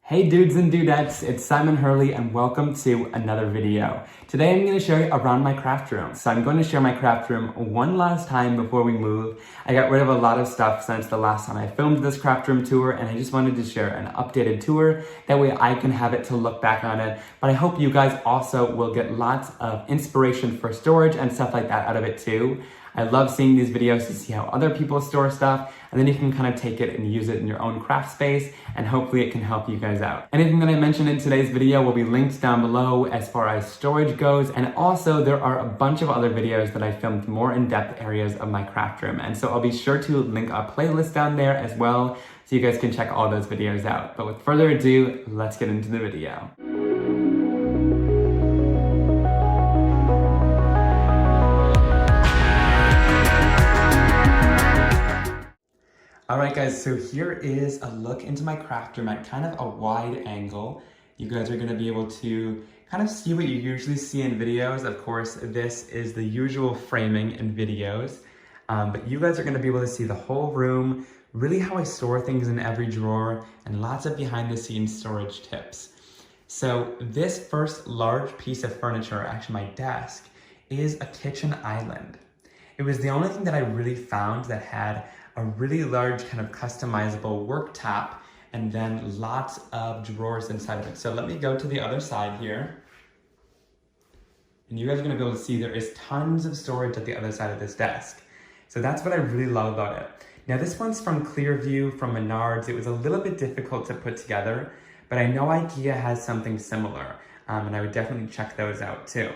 Hey dudes and dudettes, it's Simon Hurley and welcome to another video. Today I'm going to show you around my craft room. So I'm going to share my craft room one last time before we move. I got rid of a lot of stuff since the last time I filmed this craft room tour, and I just wanted to share an updated tour. That way I can have it to look back on it. But I hope you guys also will get lots of inspiration for storage and stuff like that out of it too. I love seeing these videos to see how other people store stuff, and then you can kind of take it and use it in your own craft space, and hopefully it can help you guys out. Anything that I mentioned in today's video will be linked down below as far as storage goes, and also there are a bunch of other videos that I filmed more in-depth areas of my craft room, and so I'll be sure to link a playlist down there as well, so you guys can check all those videos out. But with further ado, let's get into the video. Alright guys, so here is a look into my craft room at kind of a wide angle. You guys are going to be able to kind of see what you usually see in videos. Of course, this is the usual framing in videos, but you guys are going to be able to see the whole room, really how I store things in every drawer, and lots of behind the scenes storage tips. So this first large piece of furniture, actually my desk, is a kitchen island. It was the only thing that I really found that had a really large kind of customizable worktop and then lots of drawers inside of it. So let me go to the other side here. And you guys are gonna be able to see there is tons of storage at the other side of this desk. So that's what I really love about it. Now this one's from Clearview from Menards. It was a little bit difficult to put together, but I know IKEA has something similar, and I would definitely check those out too.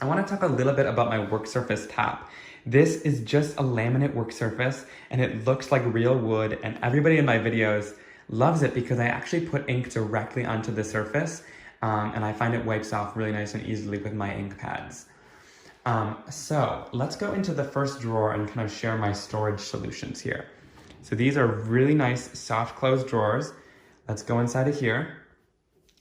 I want to talk a little bit about my work surface top. This is just a laminate work surface and it looks like real wood, and everybody in my videos loves it because I actually put ink directly onto the surface, and I find it wipes off really nice and easily with my ink pads. So let's go into the first drawer and kind of share my storage solutions here. So these are really nice soft close drawers. Let's go inside of here.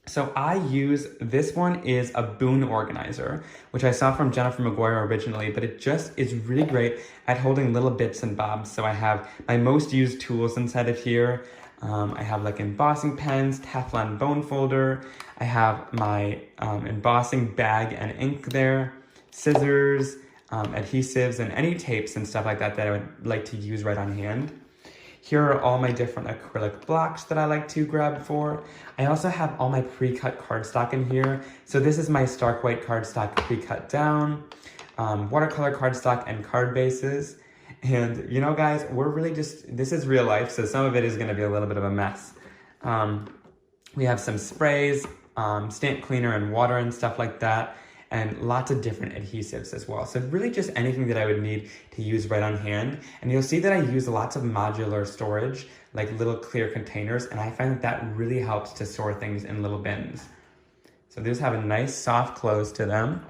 So I use, this one is a Boon Organizer, which I saw from Jennifer McGuire originally, but it just is really great at holding little bits and bobs. So I have my most used tools inside of here. I have like embossing pens, Teflon bone folder. I have my embossing bag and ink there, scissors, adhesives, and any tapes and stuff like that that I would like to use right on hand. Here are all my different acrylic blocks that I like to grab for. I also have all my pre-cut cardstock in here. So this is my stark white cardstock pre-cut down, watercolor cardstock and card bases. And you know guys, we're really just, this is real life, so some of it is gonna be a little bit of a mess. We have some sprays, stamp cleaner and water and stuff like that, and lots of different adhesives as well. So really just anything that I would need to use right on hand. And you'll see that I use lots of modular storage, like little clear containers, and I find that that really helps to store things in little bins. So these have a nice soft close to them.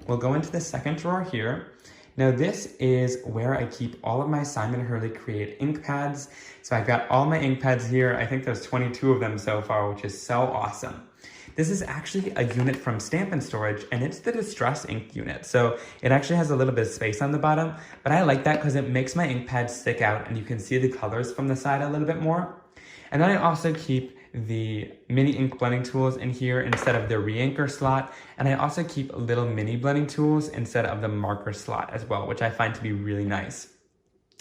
We'll go into the second drawer here. Now this is where I keep all of my Simon Hurley Create ink pads. So I've got all my ink pads here. I think there's 22 of them so far, which is so awesome. This is actually a unit from Stampin' Storage, and it's the Distress ink unit. So it actually has a little bit of space on the bottom, but I like that because it makes my ink pads stick out and you can see the colors from the side a little bit more. And then I also keep the mini ink blending tools in here instead of the re-inker slot. And I also keep little mini blending tools instead of the marker slot as well, which I find to be really nice.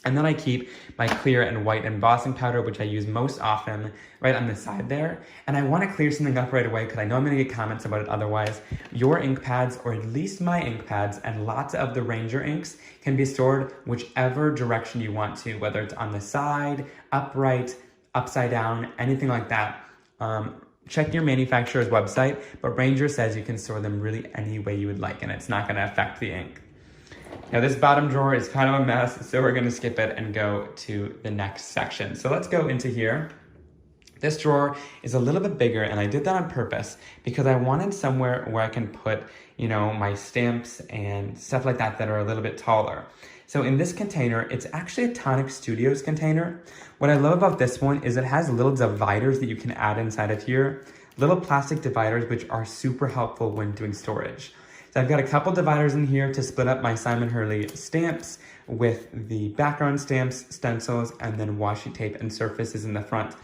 And then I keep my clear and white embossing powder, which I use most often, right on the side there. And I want to clear something up right away because I know I'm going to get comments about it otherwise. Your ink pads, or at least my ink pads, and lots of the Ranger inks can be stored whichever direction you want to, whether it's on the side, upright, upside down, anything like that. Check your manufacturer's website, but Ranger says you can store them really any way you would like, and it's not going to affect the ink. Now this bottom drawer is kind of a mess, so we're going to skip it and go to the next section. So let's go into here. This drawer is a little bit bigger, and I did that on purpose because I wanted somewhere where I can put, you know, my stamps and stuff like that that are a little bit taller. So in this container, it's actually a Tonic Studios container. What I love about this one is it has little dividers that you can add inside of here, little plastic dividers, which are super helpful when doing storage. So I've got a couple dividers in here to split up my Simon Hurley stamps with the background stamps, stencils, and then washi tape and surfaces in the front.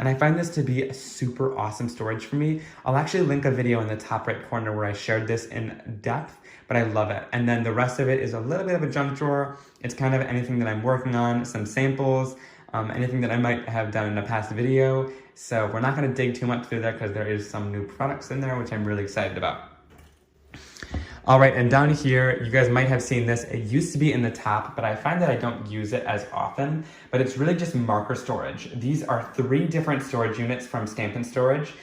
And I find this to be a super awesome storage for me. I'll actually link a video in the top right corner where I shared this in depth, but I love it. And then the rest of it is a little bit of a junk drawer. It's kind of anything that I'm working on, some samples, anything that I might have done in a past video. So we're not gonna dig too much through there because there is some new products in there, which I'm really excited about. All right, and down here, you guys might have seen this. It used to be in the top, but I find that I don't use it as often, but it's really just marker storage. These are 3 different storage units from Stampin' Storage.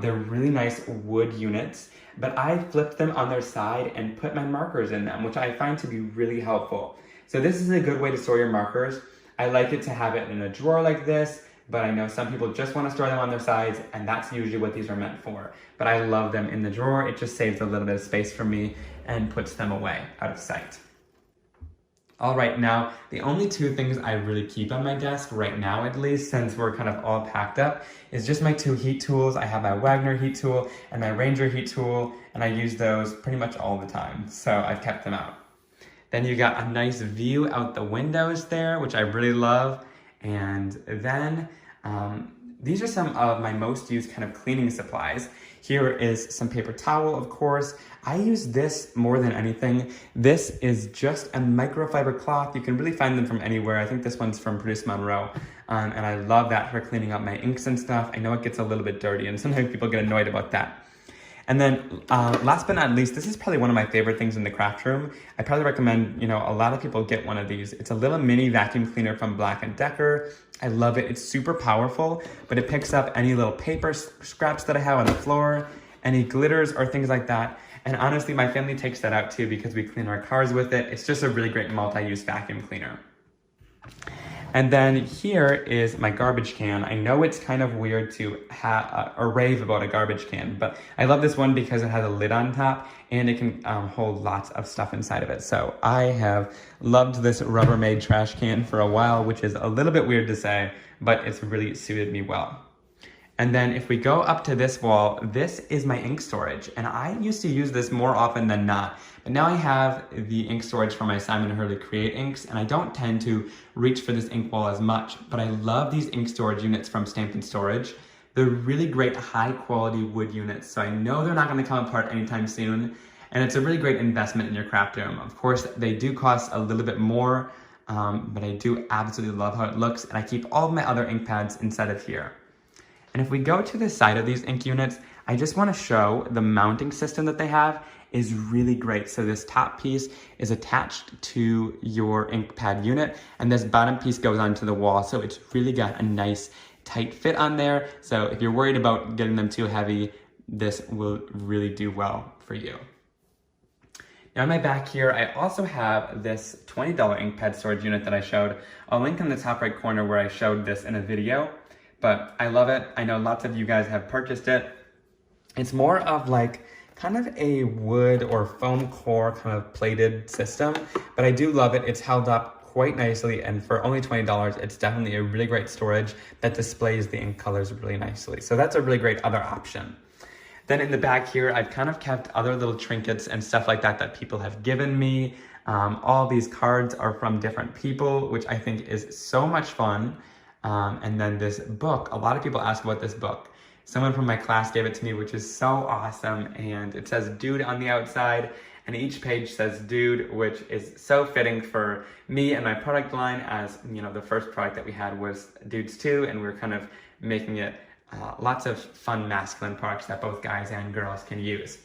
They're really nice wood units, but I flipped them on their side and put my markers in them, which I find to be really helpful. So this is a good way to store your markers. I like it to have it in a drawer like this, but I know some people just want to store them on their sides, and that's usually what these are meant for. But I love them in the drawer. It just saves a little bit of space for me and puts them away, out of sight. All right, now, the only 2 things I really keep on my desk, right now at least, since we're kind of all packed up, is just my 2 heat tools. I have my Wagner heat tool and my Ranger heat tool, and I use those pretty much all the time, so I've kept them out. Then you got a nice view out the windows there, which I really love. And then these are some of my most used kind of cleaning supplies. Here is some paper towel, of course. I use this more than anything. This is just a microfiber cloth. You can really find them from anywhere. I think this one's from Produce Monroe. And I love that for cleaning up my inks and stuff. I know it gets a little bit dirty and sometimes people get annoyed about that. And then last but not least, this is probably one of my favorite things in the craft room. I probably recommend, a lot of people get one of these. It's a little mini vacuum cleaner from Black & Decker. I love it. It's super powerful, but it picks up any little paper scraps that I have on the floor, any glitters or things like that. And honestly, my family takes that out too because we clean our cars with it. It's just a really great multi-use vacuum cleaner. And then here is my garbage can. I know it's kind of weird to rave about a garbage can, but I love this one because it has a lid on top and it can hold lots of stuff inside of it. So I have loved this Rubbermaid trash can for a while, which is a little bit weird to say, but it's really suited me well. And then if we go up to this wall, this is my ink storage. And I used to use this more often than not. But now I have the ink storage for my Simon & Hurley Create inks, and I don't tend to reach for this ink wall as much, but I love these ink storage units from Stampin' Storage. They're really great high quality wood units, so I know they're not gonna come apart anytime soon. And it's a really great investment in your craft room. Of course, they do cost a little bit more, but I do absolutely love how it looks, and I keep all of my other ink pads inside of here. And if we go to the side of these ink units, I just want to show the mounting system that they have is really great. So this top piece is attached to your ink pad unit, and this bottom piece goes onto the wall. So it's really got a nice tight fit on there. So if you're worried about getting them too heavy, this will really do well for you. Now on my back here, I also have this $20 ink pad storage unit that I showed. I'll link in the top right corner where I showed this in a video. But I love it. I know lots of you guys have purchased it. It's more of like kind of a wood or foam core kind of plated system, but I do love it. It's held up quite nicely, and for only $20, it's definitely a really great storage that displays the ink colors really nicely. So that's a really great other option. Then in the back here, I've kind of kept other little trinkets and stuff like that that people have given me. All these cards are from different people, which I think is so much fun. And then this book, a lot of people ask about this book. Someone from my class gave it to me, which is so awesome. And it says Dude on the outside, and each page says Dude, which is so fitting for me and my product line, as the first product that we had was Dudes 2, and we were kind of making it lots of fun masculine products that both guys and girls can use.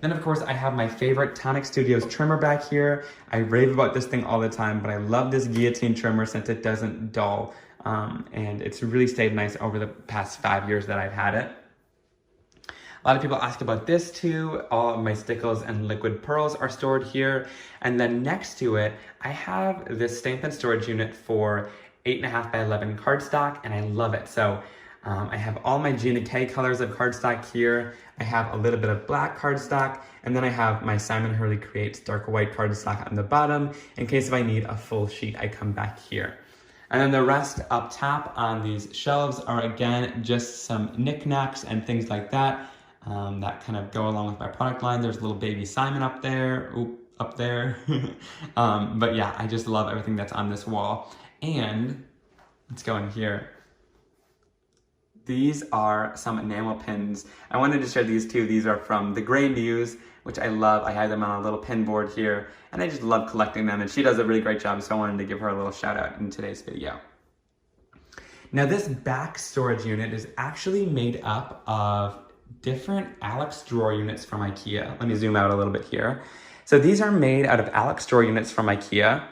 Then of course I have my favorite Tonic Studios trimmer back here. I rave about this thing all the time, but I love this guillotine trimmer since it doesn't dull. And it's really stayed nice over the past 5 years that I've had it. A lot of people ask about this too. All of my stickles and liquid pearls are stored here. And then next to it, I have this Stampin' storage unit for 8.5 by 11 cardstock, and I love it. So I have all my Gina K colors of cardstock here. I have a little bit of black cardstock, and then I have my Simon Hurley Creates dark white cardstock on the bottom. In case if I need a full sheet, I come back here. And then the rest up top on these shelves are again just some knickknacks and things like that that kind of go along with my product line. There's little baby Simon up there, up there. But yeah, I just love everything that's on this wall. And let's go in here. These are some enamel pins. I wanted to share these two. These are from the Gray Muse, which I love. I have them on a little pin board here, and I just love collecting them, and she does a really great job, so I wanted to give her a little shout out in today's video. Now this back storage unit is actually made up of different Alex drawer units from IKEA. Let me zoom out a little bit here. So these are made out of Alex drawer units from IKEA,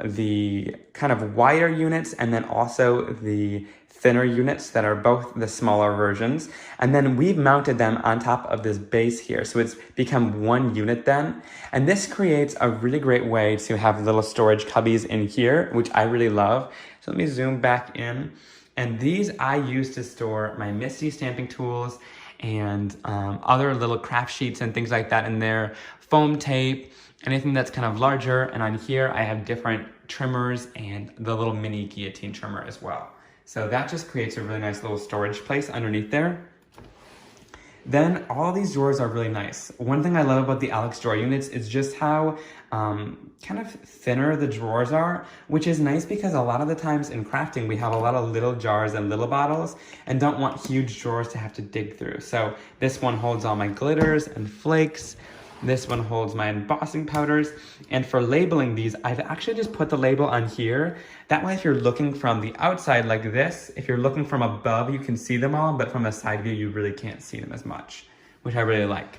the kind of wider units, and then also the thinner units that are both the smaller versions. And then we've mounted them on top of this base here. So it's become one unit then. And this creates a really great way to have little storage cubbies in here, which I really love. So let me zoom back in. And these I use to store my MISTI stamping tools and other little craft sheets and things like that in there, foam tape, anything that's kind of larger. And on here, I have different trimmers and the little mini guillotine trimmer as well. So that just creates a really nice little storage place underneath there. Then all these drawers are really nice. One thing I love about the Alex drawer units is just how kind of thinner the drawers are, which is nice because a lot of the times in crafting, we have a lot of little jars and little bottles and don't want huge drawers to have to dig through. So this one holds all my glitters and flakes. This one holds my embossing powders. And for labeling these, I've actually just put the label on here. That way, if you're looking from the outside like this, if you're looking from above, you can see them all, but from a side view, you really can't see them as much, which I really like.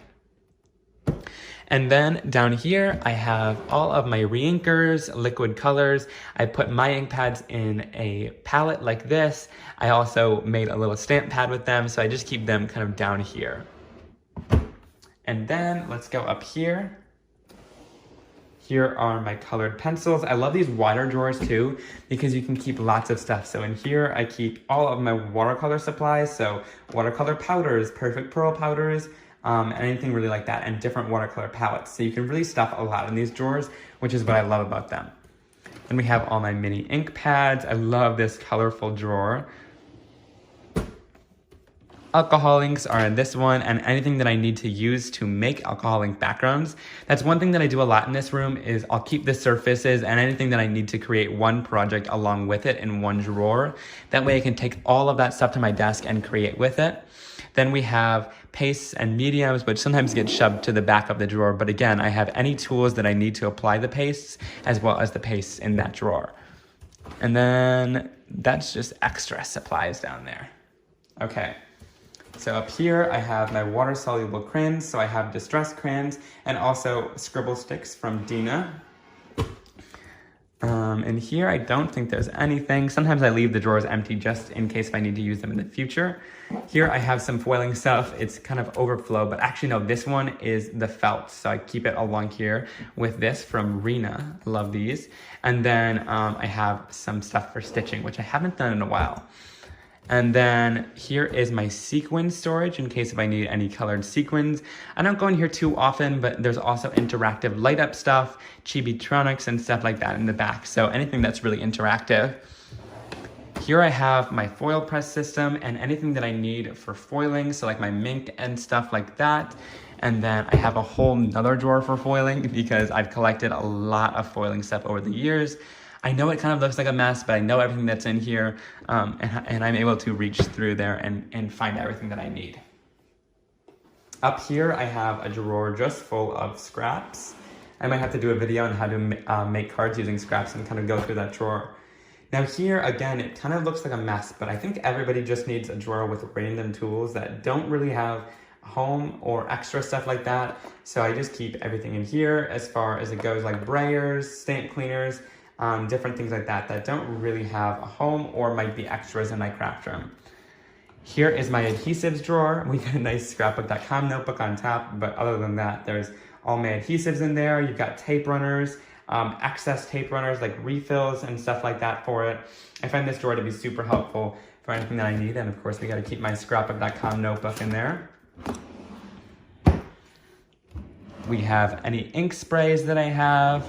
And then down here, I have all of my reinkers, liquid colors. I put my ink pads in a palette like this. I also made a little stamp pad with them, so I just keep them kind of down here. And then let's go up here. Here are my colored pencils. I love these wider drawers too, because you can keep lots of stuff. So in here, I keep all of my watercolor supplies. So watercolor powders, perfect pearl powders, anything really like that, and different watercolor palettes. So you can really stuff a lot in these drawers, which is what I love about them. And we have all my mini ink pads. I love this colorful drawer. Alcohol inks are in this one, and anything that I need to use to make alcohol ink backgrounds. That's one thing that I do a lot in this room is I'll keep the surfaces and anything that I need to create one project along with it in one drawer. That way I can take all of that stuff to my desk and create with it. Then we have pastes and mediums, which sometimes get shoved to the back of the drawer. But again, I have any tools that I need to apply the pastes as well as the pastes in that drawer. And then that's just extra supplies down there. Okay. So up here, I have my water-soluble crayons. So I have distress crayons and also scribble sticks from Dina. And here, I don't think there's anything. Sometimes I leave the drawers empty just in case if I need to use them in the future. Here, I have some foiling stuff. It's kind of overflow, but actually, no, this one is the felt. So I keep it along here with this from Rena. Love these. And then I have some stuff for stitching, which I haven't done in a while. And then here is my sequin storage in case if I need any colored sequins. I don't go in here too often, but there's also interactive light up stuff, chibi-tronics and stuff like that in the back. So anything that's really interactive. Here I have my foil press system and anything that I need for foiling. So like my mink and stuff like that. And then I have a whole nother drawer for foiling because I've collected a lot of foiling stuff over the years. I know it kind of looks like a mess, but I know everything that's in here, and I'm able to reach through there and find everything that I need. Up here, I have a drawer just full of scraps. I might have to do a video on how to make cards using scraps and kind of go through that drawer. Now here, again, it kind of looks like a mess, but I think everybody just needs a drawer with random tools that don't really have home or extra stuff like that. So I just keep everything in here as far as it goes, like brayers, stamp cleaners, different things like that that don't really have a home or might be extras in my craft room. Here is my adhesives drawer. We got a nice scrapbook.com notebook on top, but other than that, there's all my adhesives in there. You've got tape runners, excess tape runners like refills and stuff like that for it. I find this drawer to be super helpful for anything that I need, and of course we got to keep my scrapbook.com notebook in there. We have any ink sprays that I have.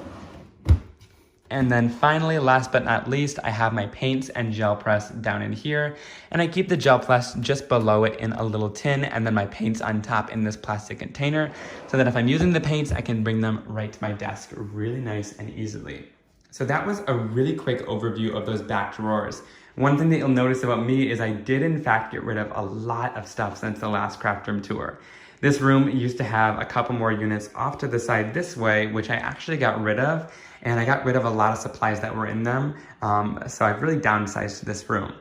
And then finally, last but not least, I have my paints and gel press down in here. And I keep the gel press just below it in a little tin and then my paints on top in this plastic container so that if I'm using the paints, I can bring them right to my desk really nice and easily. So that was a really quick overview of those back drawers. One thing that you'll notice about me is I did in fact get rid of a lot of stuff since the last craft room tour. This room used to have a couple more units off to the side this way, which I actually got rid of, and I got rid of a lot of supplies that were in them, so I've really downsized this room.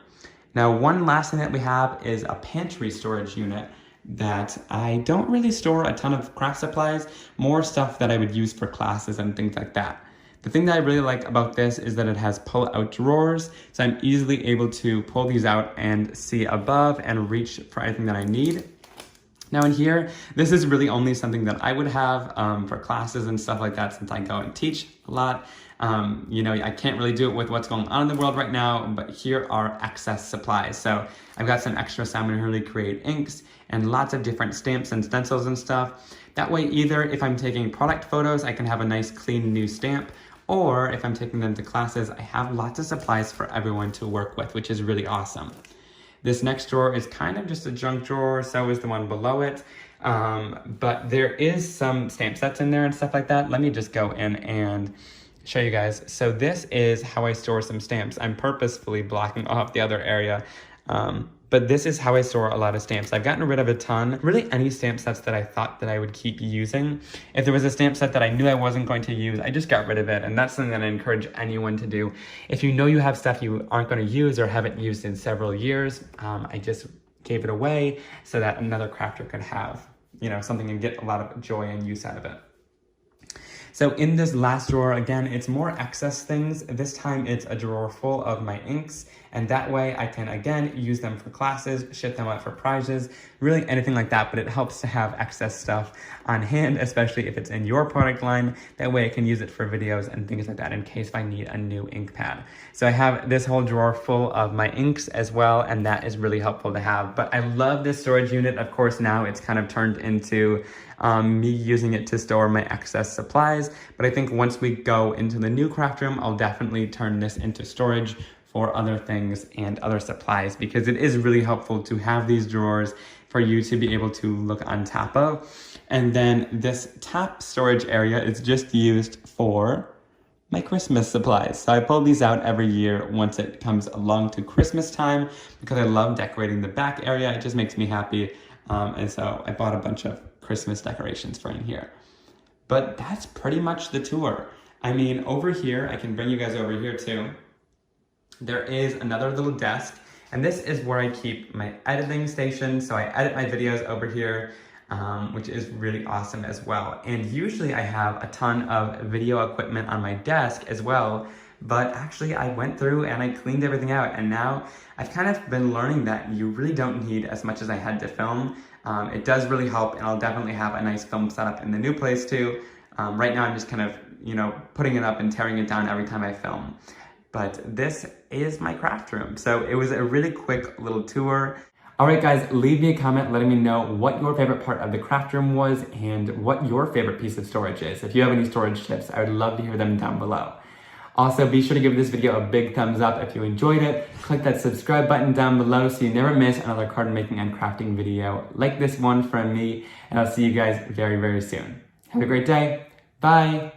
Now, one last thing that we have is a pantry storage unit that I don't really store a ton of craft supplies, more stuff that I would use for classes and things like that. The thing that I really like about this is that it has pull-out drawers, so I'm easily able to pull these out and see above and reach for anything that I need. Now in here, this is really only something that I would have for classes and stuff like that since I go and teach a lot. You know, I can't really do it with what's going on in the world right now, but here are excess supplies. So I've got some extra Simon Hurley Create inks and lots of different stamps and stencils and stuff. That way, either if I'm taking product photos, I can have a nice clean new stamp, or if I'm taking them to classes, I have lots of supplies for everyone to work with, which is really awesome. This next drawer is kind of just a junk drawer, so is the one below it. But there is some stamp sets in there and stuff like that. Let me just go in and show you guys. So this is how I store some stamps. I'm purposefully blocking off the other area. But this is how I store a lot of stamps. I've gotten rid of a ton, really any stamp sets that I thought that I would keep using. If there was a stamp set that I knew I wasn't going to use, I just got rid of it. And that's something that I encourage anyone to do. If you know you have stuff you aren't going to use or haven't used in several years, I just gave it away so that another crafter could have, you know, something and get a lot of joy and use out of it. So in this last drawer, again, it's more excess things. This time it's a drawer full of my inks, and that way I can, again, use them for classes, ship them out for prizes, really anything like that, but it helps to have excess stuff on hand, especially if it's in your product line. That way I can use it for videos and things like that in case I need a new ink pad. So I have this whole drawer full of my inks as well, and that is really helpful to have. But I love this storage unit. Of course, now it's kind of turned into me using it to store my excess supplies. But I think once we go into the new craft room, I'll definitely turn this into storage for other things and other supplies, because it is really helpful to have these drawers for you to be able to look on top of. And then this top storage area is just used for my Christmas supplies. So I pull these out every year once it comes along to Christmas time, because I love decorating the back area. It just makes me happy. And so I bought a bunch of Christmas decorations for in here. But that's pretty much the tour. I mean, over here, I can bring you guys over here too. There is another little desk, and this is where I keep my editing station. So I edit my videos over here, which is really awesome as well. And usually I have a ton of video equipment on my desk as well, but actually I went through and I cleaned everything out, and now I've kind of been learning that you really don't need as much as I had to film. It does really help, and I'll definitely have a nice film setup in the new place too. Right now I'm just kind of, you know, putting it up and tearing it down every time I film. But this is my craft room. So it was a really quick little tour. All right, guys, leave me a comment letting me know what your favorite part of the craft room was and what your favorite piece of storage is. If you have any storage tips, I would love to hear them down below. Also, be sure to give this video a big thumbs up if you enjoyed it. Click that subscribe button down below so you never miss another card making and crafting video like this one from me. And I'll see you guys very, very soon. Have a great day. Bye.